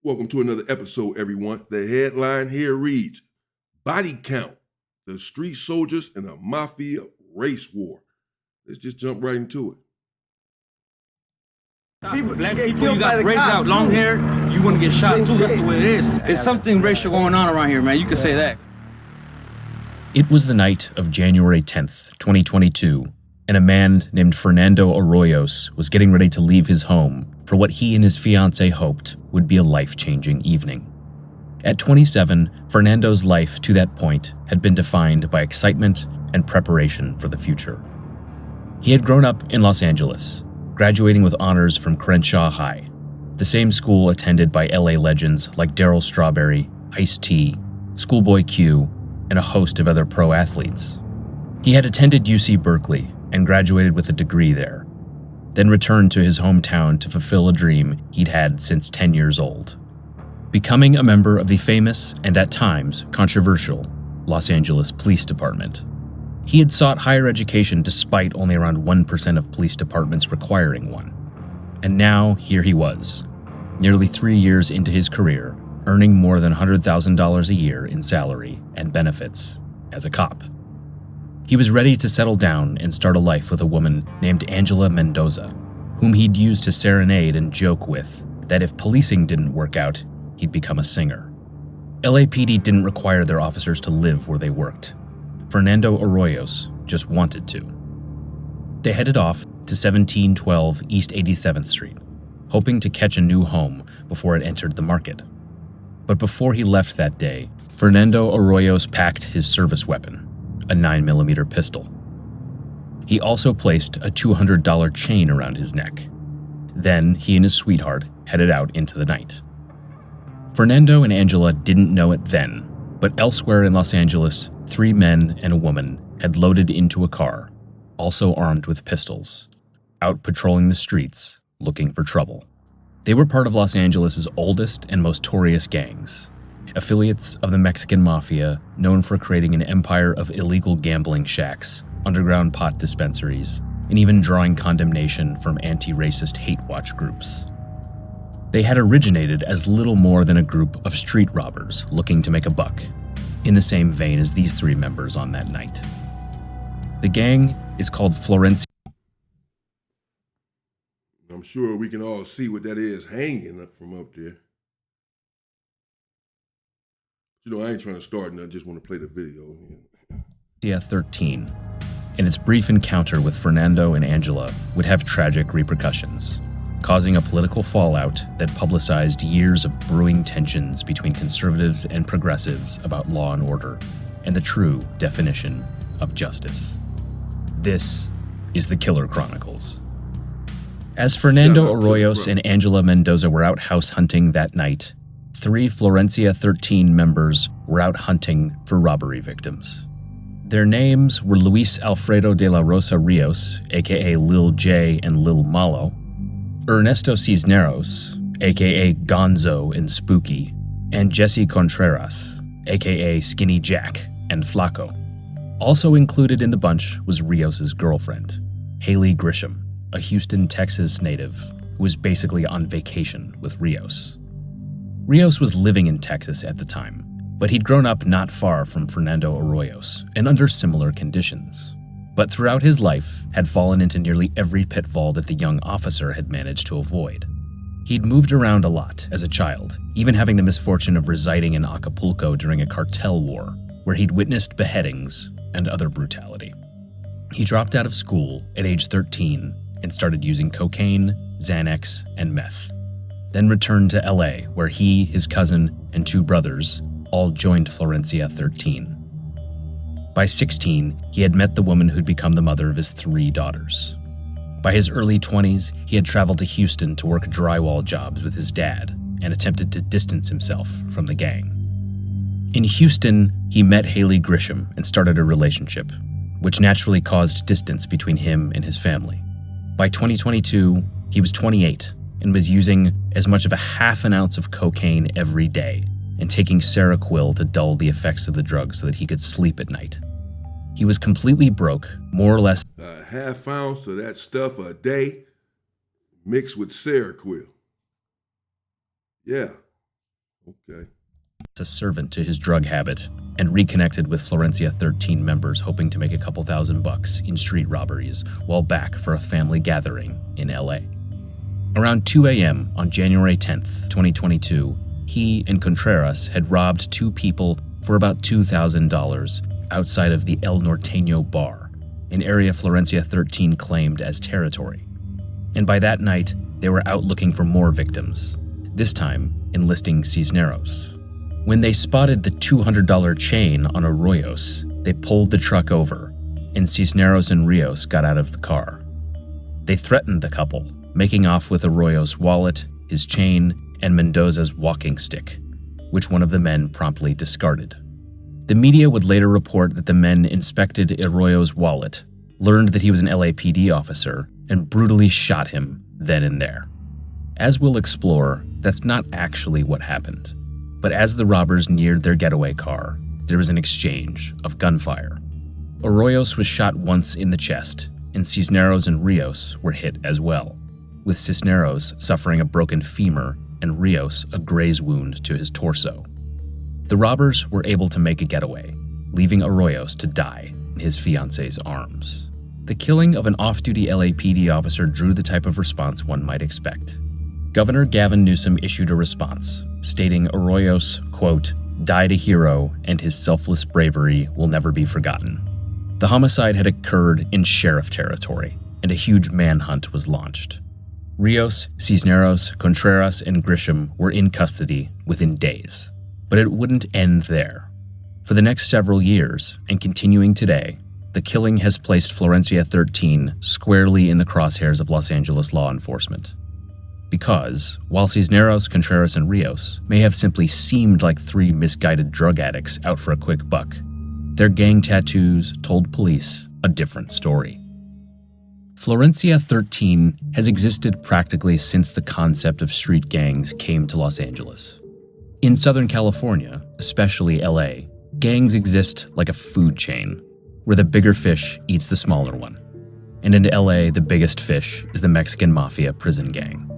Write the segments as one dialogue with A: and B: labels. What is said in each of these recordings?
A: Welcome to another episode, everyone. The headline here reads, Body Count, the Street Soldiers in a Mafia Race War. Let's just jump right into it.
B: Black people, you got raised out, long hair, you want to get shot too, that's the way it is. It's something racial going on around here, man, you can say that.
C: It was the night of January 10th, 2022, and a man named Fernando Arroyos was getting ready to leave his home for what he and his fiancée hoped would be a life-changing evening. At 27, Fernando's life to that point had been defined by excitement and preparation for the future. He had grown up in Los Angeles, graduating with honors from Crenshaw High, the same school attended by LA legends like Darryl Strawberry, Ice-T, Schoolboy Q, and a host of other pro athletes. He had attended UC Berkeley and graduated with a degree there, then returned to his hometown to fulfill a dream he'd had since 10 years old, becoming a member of the famous and at times controversial Los Angeles Police Department. He had sought higher education despite only around 1% of police departments requiring one. And now here he was, nearly 3 years into his career, earning more than $100,000 a year in salary and benefits as a cop. He was ready to settle down and start a life with a woman named Angela Mendoza, whom he'd used to serenade and joke with that if policing didn't work out, he'd become a singer. LAPD didn't require their officers to live where they worked. Fernando Arroyos just wanted to. They headed off to 1712 East 87th Street, hoping to catch a new home before it entered the market. But before he left that day, Fernando Arroyos packed his service weapon, a 9mm pistol. He also placed a $200 chain around his neck. Then he and his sweetheart headed out into the night. Fernando and Angela didn't know it then, but elsewhere in Los Angeles, 3 men and a woman had loaded into a car, also armed with pistols, out patrolling the streets looking for trouble. They were part of Los Angeles' oldest and most notorious gangs, affiliates of the Mexican Mafia, known for creating an empire of illegal gambling shacks, underground pot dispensaries, and even drawing condemnation from anti-racist hate watch groups. They had originated as little more than a group of street robbers looking to make a buck, in the same vein as these 3 members on that night. The gang is called Florencia.
A: I'm sure we can all see what that is hanging up from up there. You know, I ain't trying to start and I just want to play the video.
C: 13, and its brief encounter with Fernando and Angela would have tragic repercussions, causing a political fallout that publicized years of brewing tensions between conservatives and progressives about law and order and the true definition of justice. This is the Killer Chronicles. As Fernando Arroyos and Angela Mendoza were out house hunting that night, 3 Florencia 13 members were out hunting for robbery victims. Their names were Luis Alfredo de la Rosa Rios, aka Lil J and Lil Malo, Ernesto Cisneros, aka Gonzo and Spooky, and Jesse Contreras, aka Skinny Jack and Flaco. Also included in the bunch was Rios' girlfriend, Haley Grisham, a Houston, Texas native who was basically on vacation with Rios. Rios was living in Texas at the time, but he'd grown up not far from Fernando Arroyos and under similar conditions. But throughout his life, had fallen into nearly every pitfall that the young officer had managed to avoid. He'd moved around a lot as a child, even having the misfortune of residing in Acapulco during a cartel war, where he'd witnessed beheadings and other brutality. He dropped out of school at age 13 and started using cocaine, Xanax, and meth. Then returned to LA, where he, his cousin, and 2 brothers all joined Florencia 13. By 16, he had met the woman who'd become the mother of his 3 daughters. By his early 20s, he had traveled to Houston to work drywall jobs with his dad and attempted to distance himself from the gang. In Houston, he met Haley Grisham and started a relationship, which naturally caused distance between him and his family. By 2022, he was 28 and was using as much of a half an ounce of cocaine every day and taking Seroquel to dull the effects of the drug so that he could sleep at night. He was completely broke, more or less.
A: A half ounce of that stuff a day mixed with Seroquel. Yeah, Okay.
C: A servant to his drug habit and reconnected with Florencia 13 members hoping to make a couple $1,000 in street robberies while back for a family gathering in LA. Around 2 a.m. on January 10th, 2022, he and Contreras had robbed two people for about $2,000 outside of the El Norteño bar, an area Florencia 13 claimed as territory. And by that night, they were out looking for more victims, this time enlisting Cisneros. When they spotted the $200 chain on Arroyos, they pulled the truck over, and Cisneros and Rios got out of the car. They threatened the couple, making off with Arroyo's wallet, his chain, and Mendoza's walking stick, which one of the men promptly discarded. The media would later report that the men inspected Arroyo's wallet, learned that he was an LAPD officer, and brutally shot him then and there. As we'll explore, that's not actually what happened. But as the robbers neared their getaway car, there was an exchange of gunfire. Arroyos was shot once in the chest, and Cisneros and Rios were hit as well, with Cisneros suffering a broken femur and Rios a graze wound to his torso. The robbers were able to make a getaway, leaving Arroyos to die in his fiance's arms. The killing of an off-duty LAPD officer drew the type of response one might expect. Governor Gavin Newsom issued a response, stating Arroyos, quote, died a hero and his selfless bravery will never be forgotten. The homicide had occurred in sheriff territory, and a huge manhunt was launched. Rios, Cisneros, Contreras, and Grisham were in custody within days. But it wouldn't end there. For the next several years, and continuing today, the killing has placed Florencia 13 squarely in the crosshairs of Los Angeles law enforcement. Because, while Cisneros, Contreras, and Rios may have simply seemed like three misguided drug addicts out for a quick buck, their gang tattoos told police a different story. Florencia 13 has existed practically since the concept of street gangs came to Los Angeles. In Southern California, especially LA, gangs exist like a food chain, where the bigger fish eats the smaller one. And in LA, the biggest fish is the Mexican Mafia prison gang.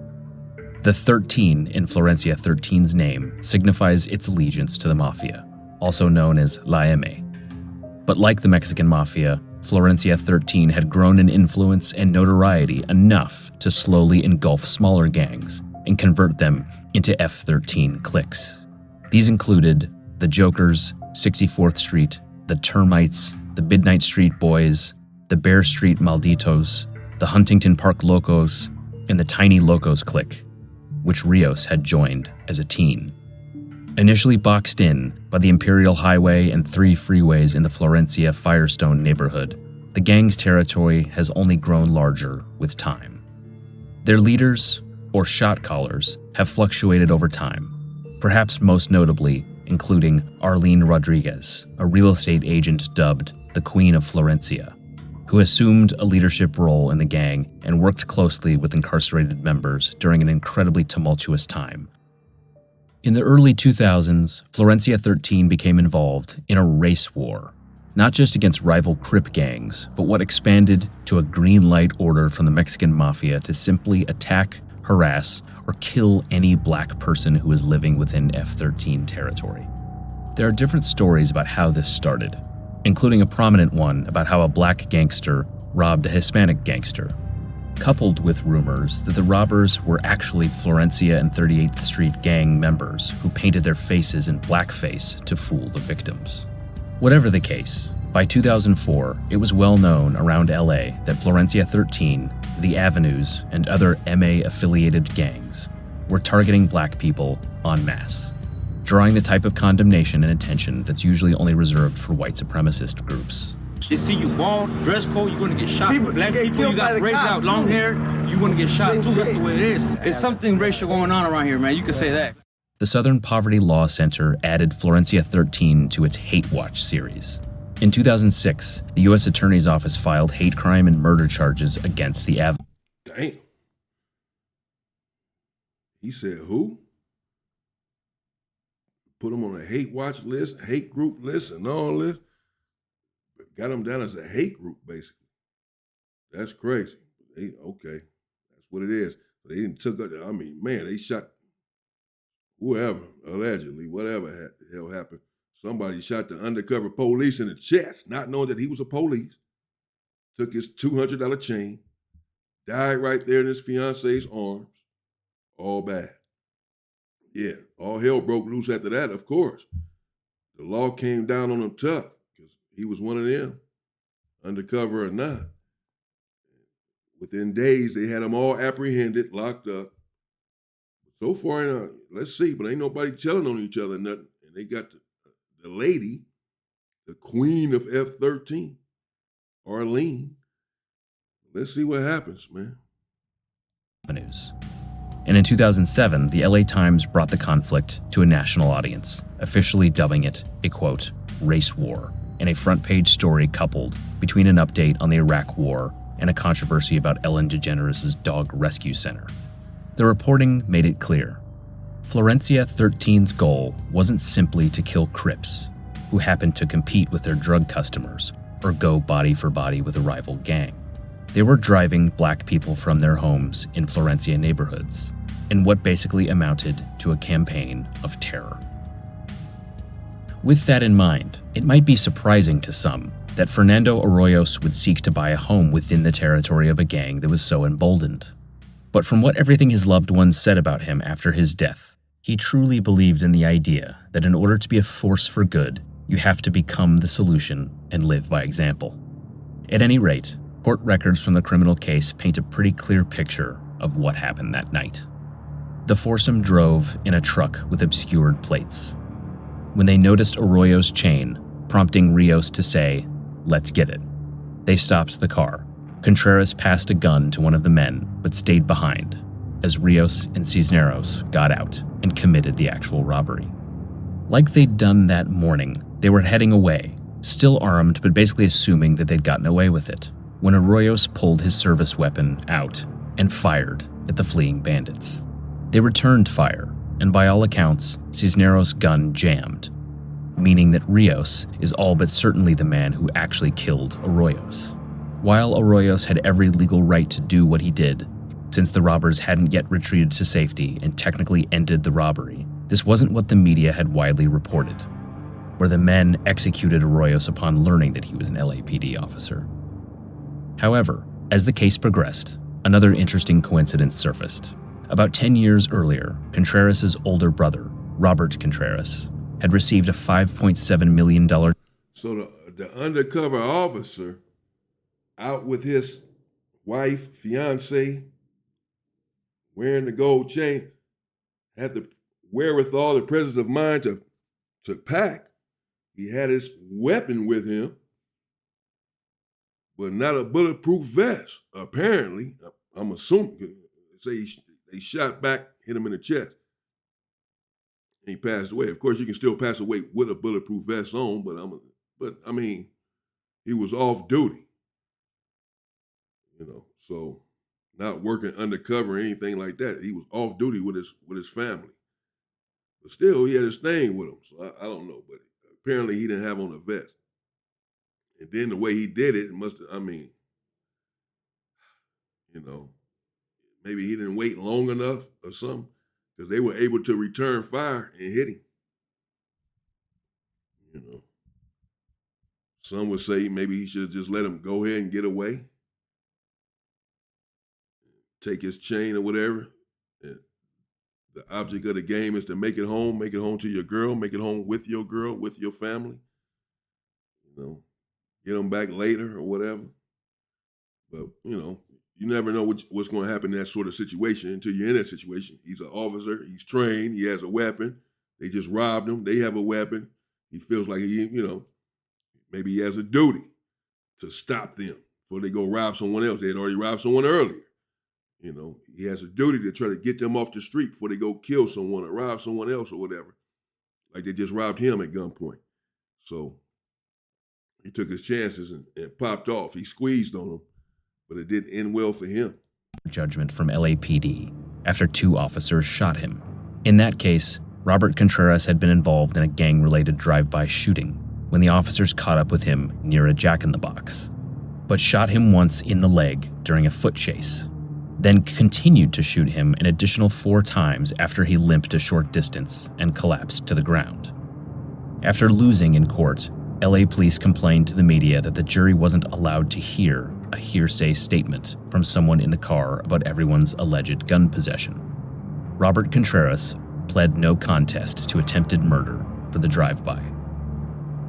C: The 13 in Florencia 13's name signifies its allegiance to the Mafia, also known as La M. But like the Mexican Mafia, Florencia 13 had grown in influence and notoriety enough to slowly engulf smaller gangs and convert them into F13 cliques. These included the Jokers, 64th Street, the Termites, the Midnight Street Boys, the Bear Street Malditos, the Huntington Park Locos, and the Tiny Locos clique, which Rios had joined as a teen. Initially boxed in by the Imperial Highway and 3 freeways in the Florencia Firestone neighborhood, the gang's territory has only grown larger with time. Their leaders, or shot callers, have fluctuated over time, perhaps most notably including Arlene Rodriguez, a real estate agent dubbed the Queen of Florencia, who assumed a leadership role in the gang and worked closely with incarcerated members during an incredibly tumultuous time. In the early 2000s, Florencia 13 became involved in a race war, not just against rival Crip gangs, but what expanded to a green light order from the Mexican Mafia to simply attack, harass, or kill any black person who is living within F13 territory. There are different stories about how this started, including a prominent one about how a black gangster robbed a Hispanic gangster, coupled with rumors that the robbers were actually Florencia and 38th Street gang members who painted their faces in blackface to fool the victims. Whatever the case, by 2004, it was well known around LA that Florencia 13, the Avenues, and other MA-affiliated gangs were targeting black people en masse, drawing the type of condemnation and attention that's usually only reserved for white supremacist groups.
B: They see you bald, dress code, you're gonna get shot. Black people, you got raised out long hair, you're gonna get shot too. That's the way it is. It's something racial going on around here, man. You can say that.
C: The Southern Poverty Law Center added Florencia 13 to its Hate Watch series. In 2006, the U.S. Attorney's Office filed hate crime and murder charges against the Avenues.
A: Damn. He said who? Put him on a hate watch list, hate group list, and all this. Got him down as a hate group, basically. That's crazy. Okay, that's what it is. They didn't took it. I mean, man, they shot whoever, allegedly, whatever the hell happened, somebody shot the undercover police in the chest, not knowing that he was a police, took his $200 chain, died right there in his fiance's arms, all bad. Yeah, all hell broke loose after that, of course. The law came down on him tough because he was one of them, undercover or not. Within days, they had them all apprehended, locked up. So far, let's see, but ain't nobody telling on each other nothing. And they got the lady, the queen of F-13, Arlene. Let's see what happens, man.
C: News. And in 2007, the LA Times brought the conflict to a national audience, officially dubbing it a, quote, race war, and a front-page story coupled between an update on the Iraq War and a controversy about Ellen DeGeneres' dog rescue center. The reporting made it clear. Florencia 13's goal wasn't simply to kill Crips, who happened to compete with their drug customers or go body for body with a rival gang. They were driving black people from their homes in Florencia neighborhoods in what basically amounted to a campaign of terror. With that in mind, it might be surprising to some that Fernando Arroyos would seek to buy a home within the territory of a gang that was so emboldened. But from what everything his loved ones said about him after his death, he truly believed in the idea that in order to be a force for good, you have to become the solution and live by example. At any rate, court records from the criminal case paint a pretty clear picture of what happened that night. The foursome drove in a truck with obscured plates. When they noticed Arroyo's chain, prompting Rios to say, "Let's get it," they stopped the car. Contreras passed a gun to one of the men, but stayed behind, as Rios and Cisneros got out and committed the actual robbery. Like they'd done that morning, they were heading away, still armed but basically assuming that they'd gotten away with it, when Arroyos pulled his service weapon out and fired at the fleeing bandits. They returned fire, and by all accounts, Cisneros' gun jammed, meaning that Rios is all but certainly the man who actually killed Arroyos. While Arroyos had every legal right to do what he did, since the robbers hadn't yet retreated to safety and technically ended the robbery, this wasn't what the media had widely reported, where the men executed Arroyos upon learning that he was an LAPD officer. However, as the case progressed, another interesting coincidence surfaced. About 10 years earlier, Contreras' older brother, Robert Contreras, had received a $5.7 million.
A: So the undercover officer, out with his wife, fiance, wearing the gold chain, had the wherewithal, the presence of mind to pack. He had his weapon with him, but not a bulletproof vest. Apparently, I'm assuming, say they shot back, hit him in the chest, and he passed away. Of course, you can still pass away with a bulletproof vest on, but I mean, he was off duty, so not working undercover or anything like that. He was off duty with his family, but still he had his thing with him. So I don't know, but apparently he didn't have on a vest. And then the way he did it must have, maybe he didn't wait long enough or something, because they were able to return fire and hit him. Some would say maybe he should have just let him go ahead and get away, take his chain or whatever. And the object of the game is to make it home to your girl, make it home with your girl, with your family. Get them back later or whatever. But, you never know what's going to happen in that sort of situation until you're in that situation. He's an officer. He's trained. He has a weapon. They just robbed him. They have a weapon. He feels like maybe he has a duty to stop them before they go rob someone else. They had already robbed someone earlier. He has a duty to try to get them off the street before they go kill someone or rob someone else or whatever. Like they just robbed him at gunpoint. So he took his chances and popped off. He squeezed on them, but it didn't end well for him.
C: Judgment from LAPD after 2 officers shot him. In that case, Robert Contreras had been involved in a gang-related drive-by shooting when the officers caught up with him near a Jack-in-the-Box, but shot him once in the leg during a foot chase. then continued to shoot him an additional 4 times after he limped a short distance and collapsed to the ground. After losing in court, LA police complained to the media that the jury wasn't allowed to hear a hearsay statement from someone in the car about everyone's alleged gun possession. Robert Contreras pled no contest to attempted murder for the drive-by.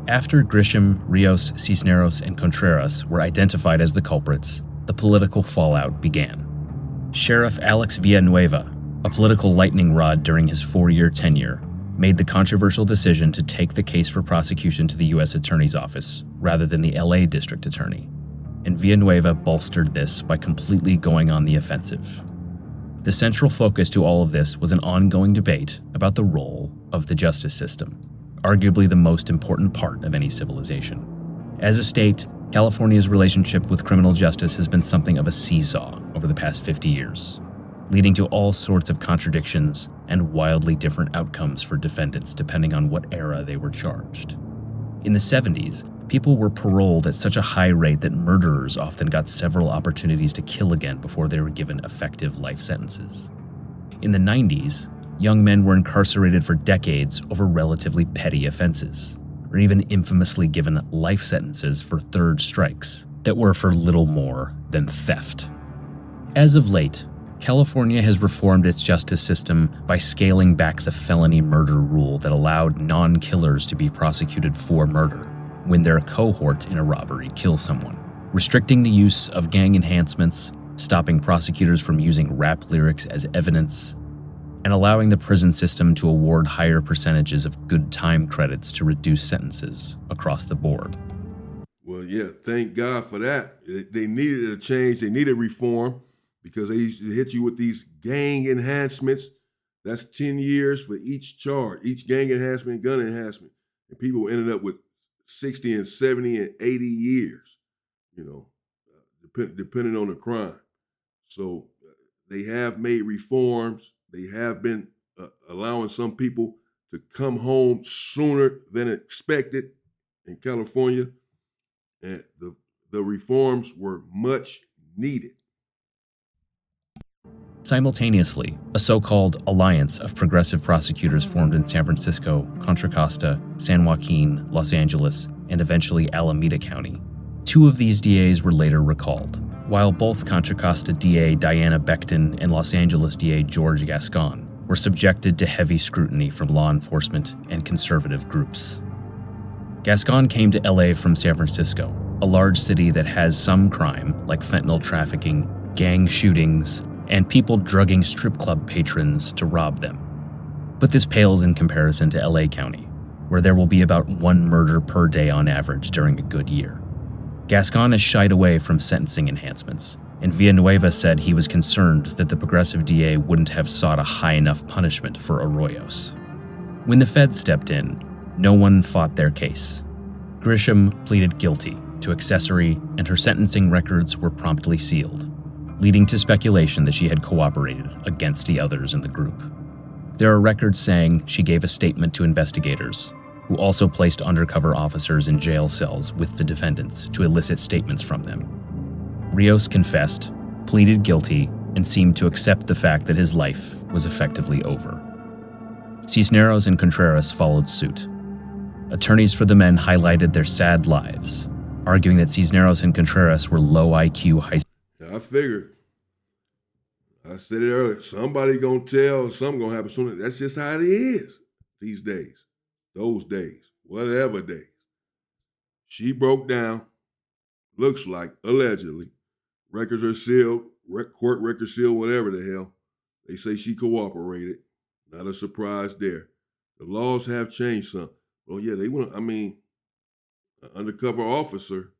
C: After Grisham, Rios, Cisneros, and Contreras were identified as the culprits, the political fallout began. Sheriff Alex Villanueva, a political lightning rod during his 4-year tenure, made the controversial decision to take the case for prosecution to the U.S. Attorney's Office rather than the L.A. District Attorney, and Villanueva bolstered this by completely going on the offensive. The central focus to all of this was an ongoing debate about the role of the justice system, arguably the most important part of any civilization. As a state, California's relationship with criminal justice has been something of a seesaw over the past 50 years, leading to all sorts of contradictions and wildly different outcomes for defendants depending on what era they were charged. In the 70s, people were paroled at such a high rate that murderers often got several opportunities to kill again before they were given effective life sentences. In the 90s, young men were incarcerated for decades over relatively petty offenses, or even infamously given life sentences for third strikes that were for little more than theft. As of late, California has reformed its justice system by scaling back the felony murder rule that allowed non-killers to be prosecuted for murder when their cohort in a robbery kills someone, restricting the use of gang enhancements, stopping prosecutors from using rap lyrics as evidence, and allowing the prison system to award higher percentages of good time credits to reduce sentences across the board.
A: Well, yeah, thank God for that. They needed a change. They needed reform because they used to hit you with these gang enhancements. That's 10 years for each charge, each gang enhancement, gun enhancement. And people ended up with 60 and 70 and 80 years, depending on the crime. So they have made reforms. They have been allowing some people to come home sooner than expected in California. And the reforms were much needed.
C: Simultaneously, a so-called alliance of progressive prosecutors formed in San Francisco, Contra Costa, San Joaquin, Los Angeles, and eventually Alameda County. 2 of these DAs were later recalled, while both Contra Costa DA Diana Becton and Los Angeles DA George Gascon were subjected to heavy scrutiny from law enforcement and conservative groups. Gascon came to LA from San Francisco, a large city that has some crime like fentanyl trafficking, gang shootings, and people drugging strip club patrons to rob them. But this pales in comparison to LA County, where there will be about 1 murder per day on average during a good year. Gascon has shied away from sentencing enhancements, and Villanueva said he was concerned that the progressive DA wouldn't have sought a high enough punishment for Arroyos. When the feds stepped in, no one fought their case. Grisham pleaded guilty to accessory, and her sentencing records were promptly sealed, leading to speculation that she had cooperated against the others in the group. There are records saying she gave a statement to investigators, who also placed undercover officers in jail cells with the defendants to elicit statements from them. Rios confessed, pleaded guilty, and seemed to accept the fact that his life was effectively over. Cisneros and Contreras followed suit. Attorneys for the men highlighted their sad lives, arguing that Cisneros and Contreras were low IQ high school.
A: I figured. I said it earlier. Somebody gonna tell, something gonna happen sooner. That's just how it is these days. Those days. Whatever days. She broke down. Looks like, allegedly. Records are sealed. Court records sealed, whatever the hell. They say she cooperated. Not a surprise there. The laws have changed some. Well, yeah, they want, an undercover officer,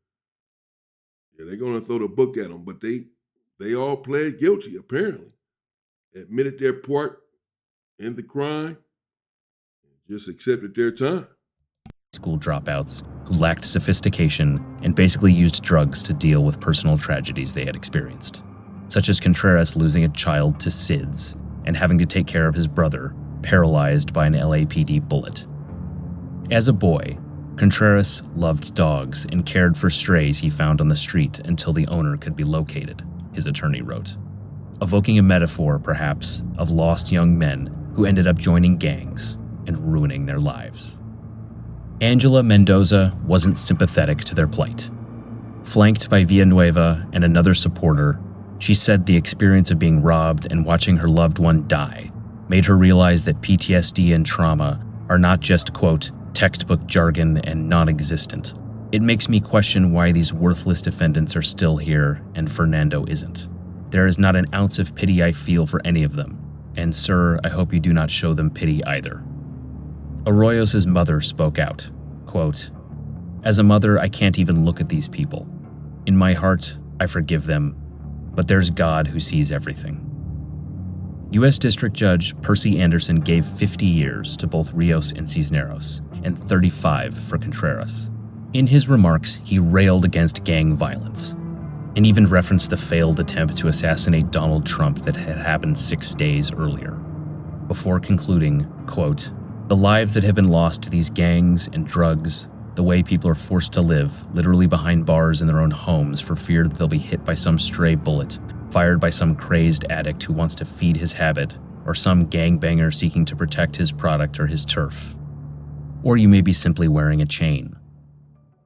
A: yeah, they're going to throw the book at them, but they all pled guilty, apparently. Admitted their part in the crime, just accepted their time.
C: School dropouts who lacked sophistication and basically used drugs to deal with personal tragedies they had experienced, such as Contreras losing a child to SIDS and having to take care of his brother, paralyzed by an LAPD bullet. As a boy, Contreras loved dogs and cared for strays he found on the street until the owner could be located, his attorney wrote. evoking a metaphor, perhaps, of lost young men who ended up joining gangs and ruining their lives. Angela Mendoza wasn't sympathetic to their plight. Flanked by Villanueva and another supporter, she said the experience of being robbed and watching her loved one die made her realize that PTSD and trauma are not just, quote, textbook jargon and non-existent. It makes me question why these worthless defendants are still here and Fernando isn't. There is not an ounce of pity I feel for any of them, and sir, I hope you do not show them pity either. Arroyos' mother spoke out, quote, as a mother, I can't even look at these people. In my heart, I forgive them, but there's God who sees everything. U.S. District Judge Percy Anderson gave 50 years to both Rios and Cisneros, and 35 for Contreras. In his remarks, he railed against gang violence, and even referenced the failed attempt to assassinate Donald Trump that had happened 6 days earlier, before concluding, quote, the lives that have been lost to these gangs and drugs, the way people are forced to live, literally behind bars in their own homes for fear that they'll be hit by some stray bullet, fired by some crazed addict who wants to feed his habit, or some gangbanger seeking to protect his product or his turf. Or you may be simply wearing a chain.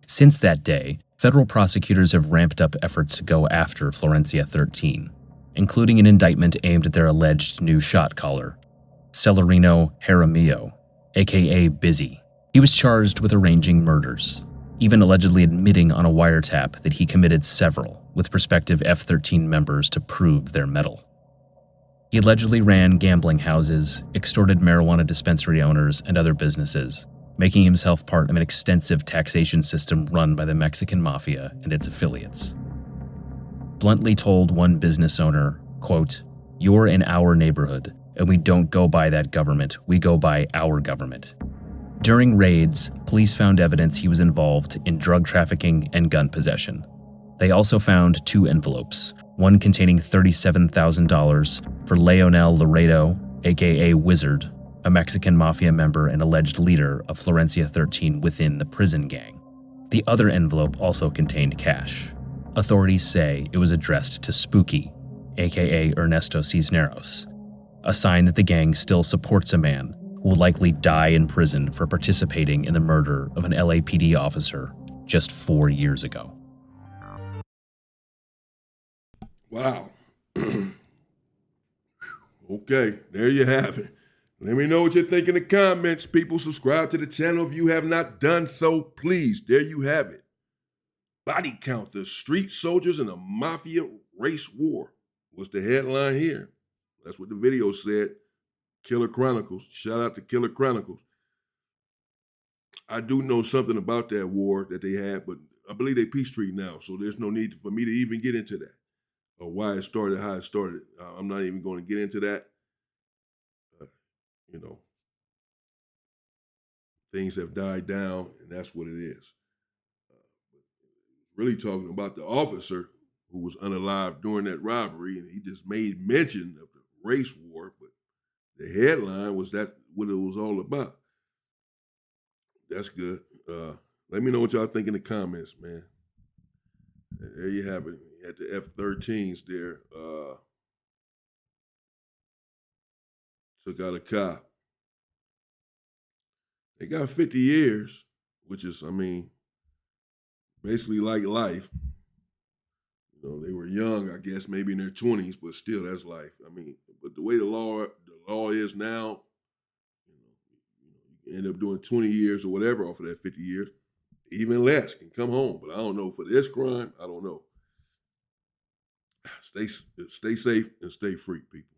C: Since that day, federal prosecutors have ramped up efforts to go after Florencia 13, including an indictment aimed at their alleged new shot caller, Celerino Jaramillo, aka Busy. He was charged with arranging murders, even allegedly admitting on a wiretap that he committed several with prospective F-13 members to prove their mettle. He allegedly ran gambling houses, extorted marijuana dispensary owners and other businesses, making himself part of an extensive taxation system run by the Mexican Mafia and its affiliates. Bluntly told one business owner, quote, you're in our neighborhood, and we don't go by that government, we go by our government. During raids, police found evidence he was involved in drug trafficking and gun possession. They also found 2 envelopes, one containing $37,000 for Leonel Laredo, aka Wizard, a Mexican Mafia member and alleged leader of Florencia 13 within the prison gang. The other envelope also contained cash. Authorities say it was addressed to Spooky, aka Ernesto Cisneros, a sign that the gang still supports a man who will likely die in prison for participating in the murder of an LAPD officer just 4 years ago.
A: Wow. Okay, there you have it. Let me know what you think in the comments. People, subscribe to the channel if you have not done so, please. There you have it. Body count, the street soldiers in a mafia race war was the headline here. That's what the video said. Killer Chronicles. Shout out to Killer Chronicles. I do know something about that war that they had, but I believe they peace treaty now, so there's no need for me to even get into that or why it started, how it started. I'm not even going to get into that. You know, things have died down, and that's what it is. Really talking about the officer who was unalive during that robbery, and he just made mention of the race war, but the headline was that what it was all about. That's good. Let me know what y'all think in the comments, man. There you have it. You had the F-13s there. Took out a cop. They got 50 years, which is, I mean, basically like life. You know, they were young, I guess, maybe in their 20s, but still, that's life. I mean, but the way the law is now, you end up doing 20 years or whatever off of that 50 years. Even less can come home, but I don't know for this crime. I don't know. Stay safe and stay free, people.